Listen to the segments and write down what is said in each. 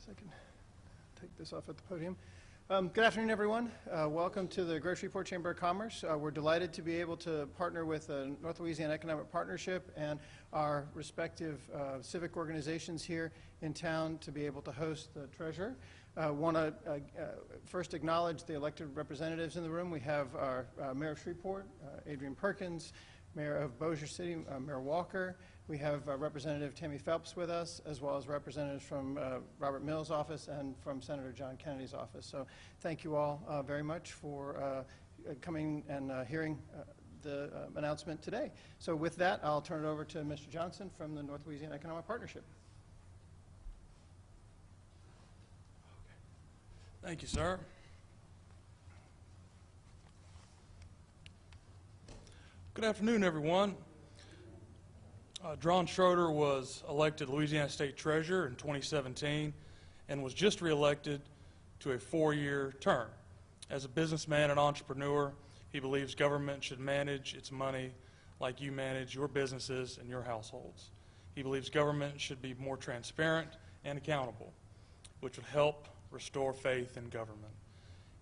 I can take this off at the podium. Good afternoon, everyone. Welcome to the Great Shreveport Chamber of Commerce. We're delighted to be able to partner with the North Louisiana Economic Partnership and our respective civic organizations here in town to be able to host the treasurer. I want to first acknowledge the elected representatives in the room. We have our Mayor of Shreveport, Adrian Perkins, Mayor of Bossier City, Mayor Walker. We have Representative Tammy Phelps with us, as well as representatives from Robert Mills' office and from Senator John Kennedy's office. So thank you all very much for coming and hearing the announcement today. So with that, I'll turn it over to Mr. Johnson from the North Louisiana Economic Partnership. Thank you, sir. Good afternoon, everyone. Schroder was elected Louisiana State Treasurer in 2017 and was just reelected to a 4-year term. As a businessman and entrepreneur, he believes government should manage its money like you manage your businesses and your households. He believes government should be more transparent and accountable, which would help restore faith in government.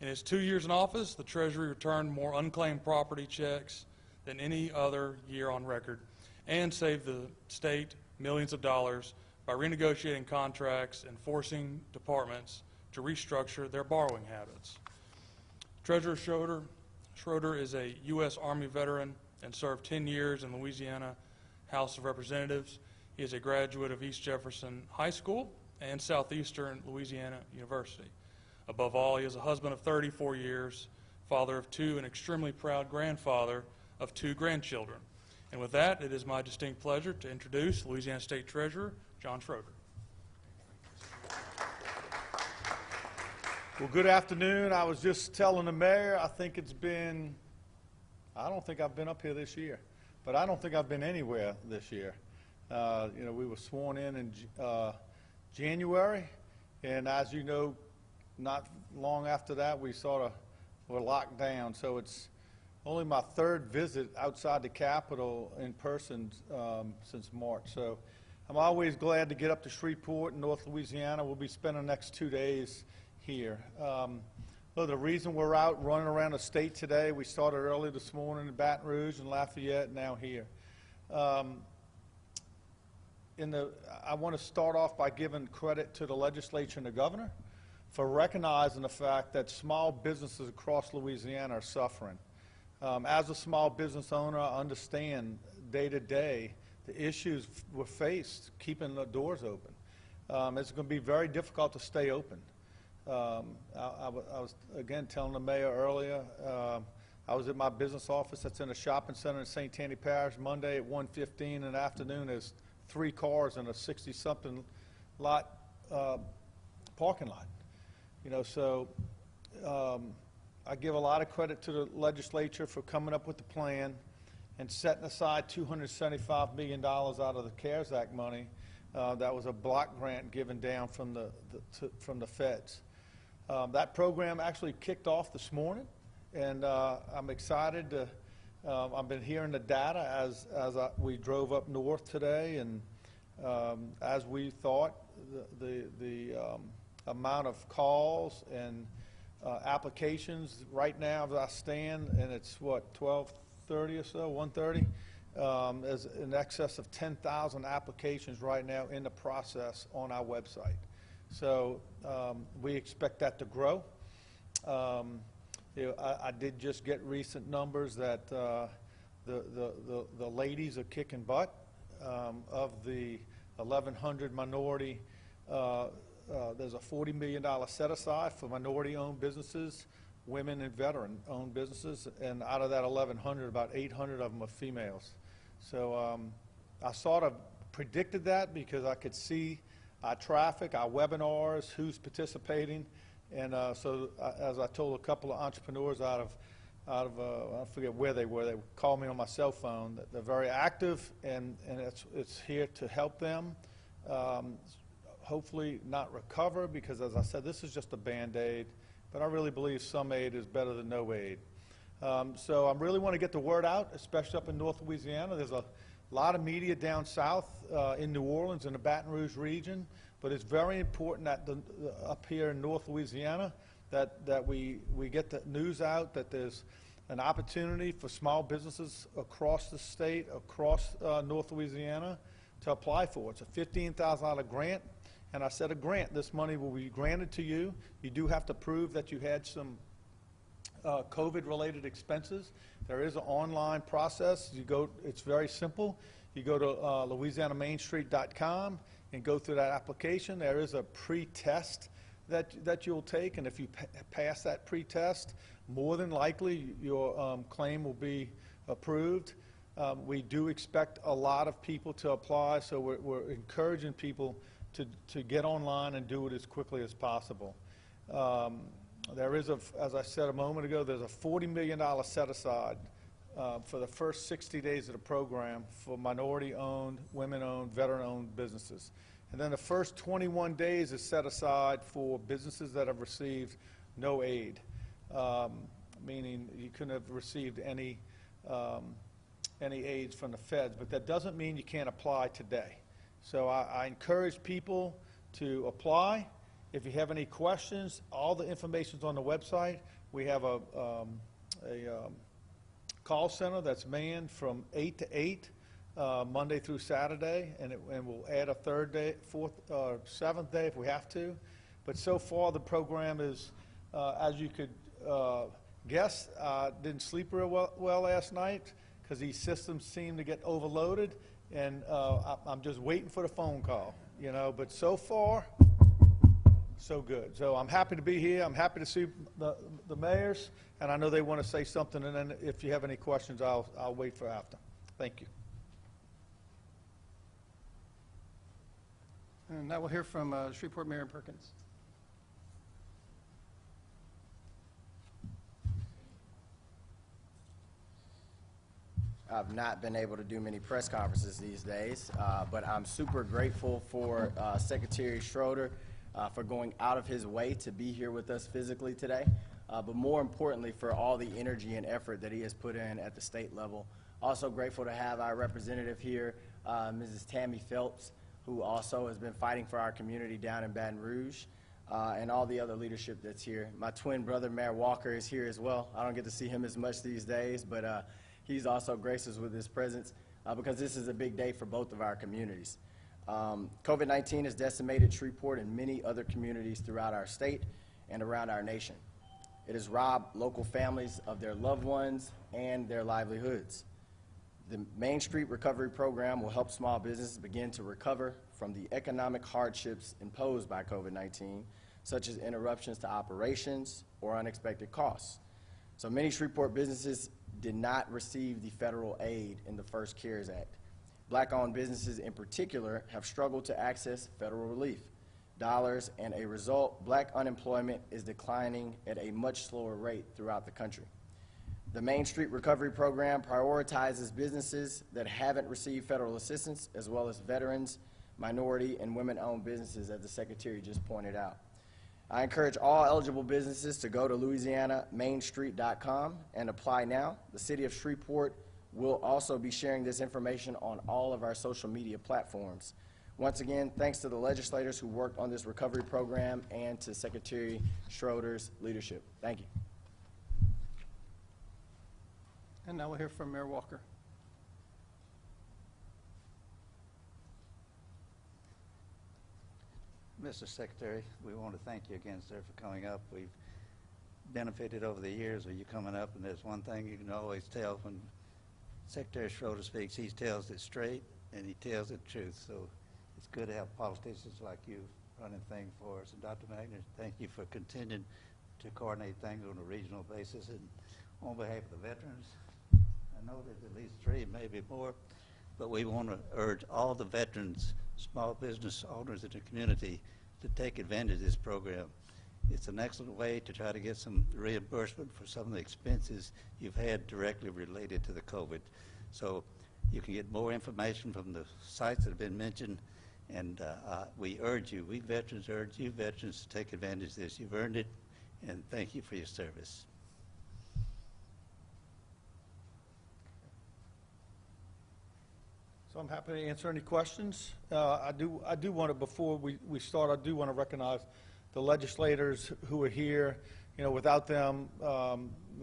In his 2 years in office, the Treasury returned more unclaimed property checks than any other year on record, and saved the state millions of dollars by renegotiating contracts and forcing departments to restructure their borrowing habits. Treasurer Schroder is a U.S. Army veteran and served 10 years in Louisiana House of Representatives. He is a graduate of East Jefferson High School and Southeastern Louisiana University. Above all, he is a husband of 34 years, father of 2, and extremely proud grandfather of 2 grandchildren. And with that, it is my distinct pleasure to introduce Louisiana State Treasurer John Schroder. Well, good afternoon. I was just telling the mayor, I don't think I've been up here this year, but I don't think I've been anywhere this year. You know, we were sworn in January, and as you know, not long after that, we sort of were locked down. So it's only my 3rd visit outside the Capitol in person since March. So I'm always glad to get up to Shreveport in North Louisiana. We'll be spending the next 2 days here. Well, the reason we're out running around the state today, we started early this morning in Baton Rouge and Lafayette, now here. I want to start off by giving credit to the legislature and the governor for recognizing the fact that small businesses across Louisiana are suffering. As a small business owner, I understand day to day the issues we're faced keeping the doors open. It's going to be very difficult to stay open. I was, again, telling the mayor earlier, I was at my business office that's in a shopping center in St. Tanny Parish Monday at 1:15 in the afternoon. There's 3 cars in a 60-something lot parking lot. You know, so I give a lot of credit to the legislature for coming up with the plan and setting aside $275 million out of the CARES Act money. That was a block grant given down from the feds. That program actually kicked off this morning, and I'm excited to. I've been hearing the data as we drove up north today, and as we thought, the amount of calls and applications right now as I stand, and it's what, 12:30 or so, 1:30, is in excess of 10,000 applications right now in the process on our website. So we expect that to grow. You know, I did just get recent numbers that the ladies are kicking butt. Of the 1,100 minority, there's a $40 million set aside for minority-owned businesses, women and veteran-owned businesses, and out of that 1,100, about 800 of them are females. So I sort of predicted that because I could see our traffic, our webinars, who's participating, and so as I told a couple of entrepreneurs out of I forget where they called me on my cell phone, that they're very active, and it's here to help them. Hopefully not recover, because as I said, this is just a Band-Aid, but I really believe some aid is better than no aid. So I really want to get the word out, especially up in North Louisiana. There's a lot of media down south in New Orleans and the Baton Rouge region, But it's very important that up here in North Louisiana that we get the news out that there's an opportunity for small businesses across the state, across North Louisiana, to apply for. It's a $15,000 grant, and I said a grant. This money will be granted to you. You do have to prove that you had some COVID-related expenses. There is an online process. It's very simple. You go to louisianamainstreet.com and go through that application. There is a pre-test that you'll take, and if you pass that pre-test, more than likely your claim will be approved. We do expect a lot of people to apply, so we're encouraging people to get online and do it as quickly as possible. There is, as I said a moment ago, there's a $40 million set aside for the first 60 days of the program for minority-owned, women-owned, veteran-owned businesses. And then the first 21 days is set aside for businesses that have received no aid, meaning you couldn't have received any aids from the feds. But that doesn't mean you can't apply today. So I encourage people to apply. If you have any questions, all the information's on the website. We have a call center that's manned from 8 to 8, Monday through Saturday, and we'll add a third day, fourth, seventh day if we have to. But so far the program is, as you could guess, didn't sleep real well last night because these systems seem to get overloaded, and I'm just waiting for the phone call, you know. But so far, so good. So I'm happy to be here. I'm happy to see the mayors, and I know they want to say something, and then if you have any questions, I'll wait for after. Thank you. And now we'll hear from Shreveport Mayor Perkins. I've not been able to do many press conferences these days, but I'm super grateful for Secretary Schroder for going out of his way to be here with us physically today, but more importantly for all the energy and effort that he has put in at the state level. Also grateful to have our representative here, Mrs. Tammy Phelps, who also has been fighting for our community down in Baton Rouge, and all the other leadership that's here. My twin brother, Mayor Walker, is here as well. I don't get to see him as much these days, but he's also graced us with his presence because this is a big day for both of our communities. COVID-19 has decimated Shreveport and many other communities throughout our state and around our nation. It has robbed local families of their loved ones and their livelihoods. The Main Street Recovery Program will help small businesses begin to recover from the economic hardships imposed by COVID-19, such as interruptions to operations or unexpected costs. So many Shreveport businesses did not receive the federal aid in the first CARES Act. Black-owned businesses in particular have struggled to access federal relief dollars, and a result, black unemployment is declining at a much slower rate throughout the country. The Main Street Recovery Program prioritizes businesses that haven't received federal assistance, as well as veterans, minority, and women-owned businesses, as the Secretary just pointed out. I encourage all eligible businesses to go to louisianamainstreet.com and apply now. The City of Shreveport will also be sharing this information on all of our social media platforms. Once again, thanks to the legislators who worked on this recovery program and to Secretary Schroder's leadership. Thank you. And now we'll hear from Mayor Walker. Mr. Secretary, we want to thank you again, sir, for coming up. We've benefited over the years of you coming up, and there's one thing you can always tell when Secretary Schroder speaks. He tells it straight, and he tells the truth. So it's good to have politicians like you running things for us. And Dr. Magner, thank you for continuing to coordinate things on a regional basis. And on behalf of the veterans, I know there's at least 3, maybe more, but we want to urge all the veterans, small business owners in the community to take advantage of this program. It's an excellent way to try to get some reimbursement for some of the expenses you've had directly related to the COVID. So you can get more information from the sites that have been mentioned, and we urge you, we veterans urge you veterans to take advantage of this. You've earned it, and thank you for your service. So I'm happy to answer any questions. I do want to, before we start, I do want to recognize the legislators who are here. You know, without them,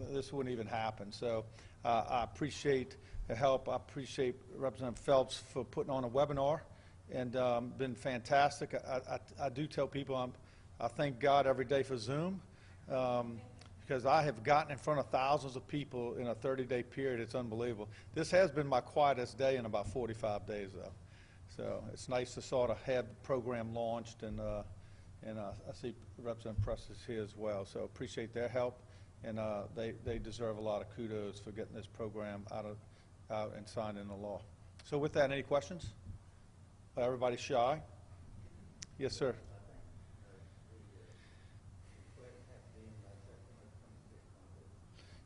this wouldn't even happen. So I appreciate the help. I appreciate Representative Phelps for putting on a webinar, and been fantastic. I do tell people I thank God every day for Zoom, because I have gotten in front of thousands of people in a 30-day period. It's unbelievable. This has been my quietest day in about 45 days, though. So it's nice to sort of have the program launched, and I see Representative Press is here as well. So appreciate their help, and they deserve a lot of kudos for getting this program out and signed into law. So with that, any questions? Everybody shy? Yes, sir.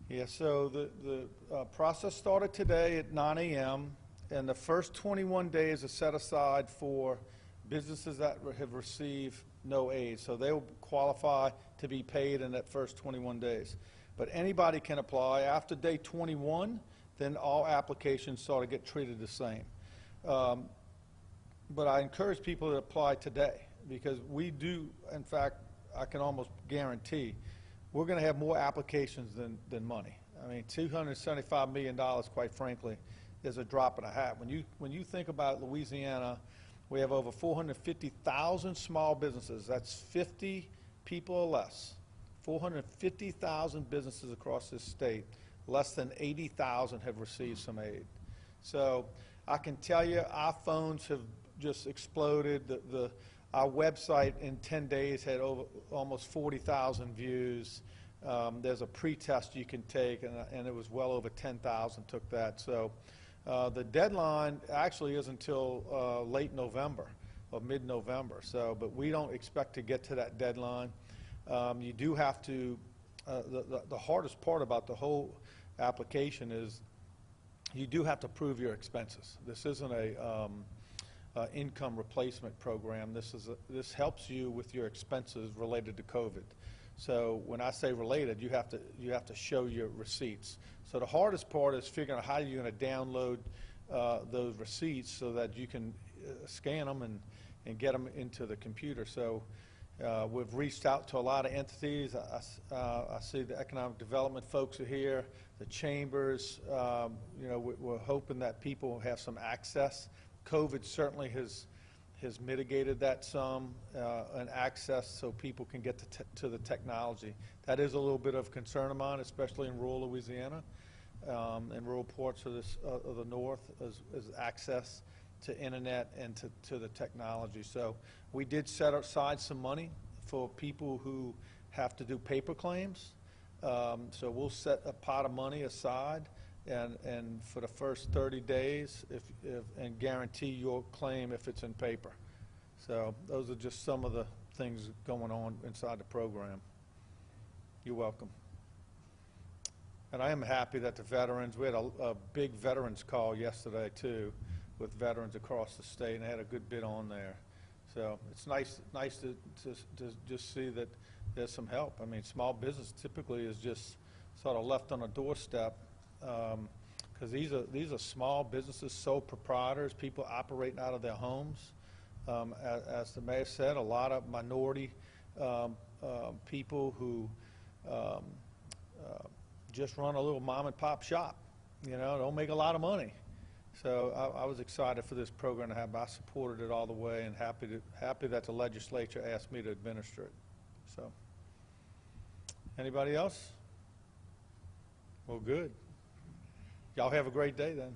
Yeah, so the process started today at 9 a.m., and the first 21 days are set aside for businesses that have received no aid. So they will qualify to be paid in that first 21 days. But anybody can apply. After day 21, then all applications sort of get treated the same. But I encourage people to apply today, because we do, in fact, I can almost guarantee, we're going to have more applications than money. I mean, $275 million, quite frankly, is a drop in a hat. When you think about Louisiana, we have over 450,000 small businesses. That's 50 people or less. 450,000 businesses across this state. Less than 80,000 have received some aid. So I can tell you, our phones have just exploded. Our website in 10 days had almost 40,000 views. There's a pre-test you can take, and it was well over 10,000 took that. So the deadline actually is until late November or mid-November. So, but we don't expect to get to that deadline. You do have to, the hardest part about the whole application is you do have to prove your expenses. This isn't a income replacement program. This helps you with your expenses related to COVID. So when I say related, you have to show your receipts. So the hardest part is figuring out how you're going to download those receipts so that you can scan them and get them into the computer. So we've reached out to a lot of entities. I see the economic development folks are here, the chambers. You know, we're hoping that people have some access. COVID certainly has mitigated that some, and access so people can get to the technology. That is a little bit of concern of mine, especially in rural Louisiana, and rural parts of the north, is access to internet and to the technology. So we did set aside some money for people who have to do paper claims. So we'll set a pot of money aside, and for the first 30 days, and guarantee your claim if it's in paper. So those are just some of the things going on inside the program. You're welcome. And I am happy that the veterans, we had a big veterans call yesterday too, with veterans across the state, and they had a good bit on there. So it's nice to just see that there's some help. I mean, small business typically is just sort of left on a doorstep, because these are small businesses, sole proprietors, people operating out of their homes. As the mayor said, a lot of minority people who just run a little mom and pop shop, you know, don't make a lot of money. So I was excited for this program to happen. I supported it all the way, and happy that the legislature asked me to administer it. So, anybody else? Well, good. Y'all have a great day then.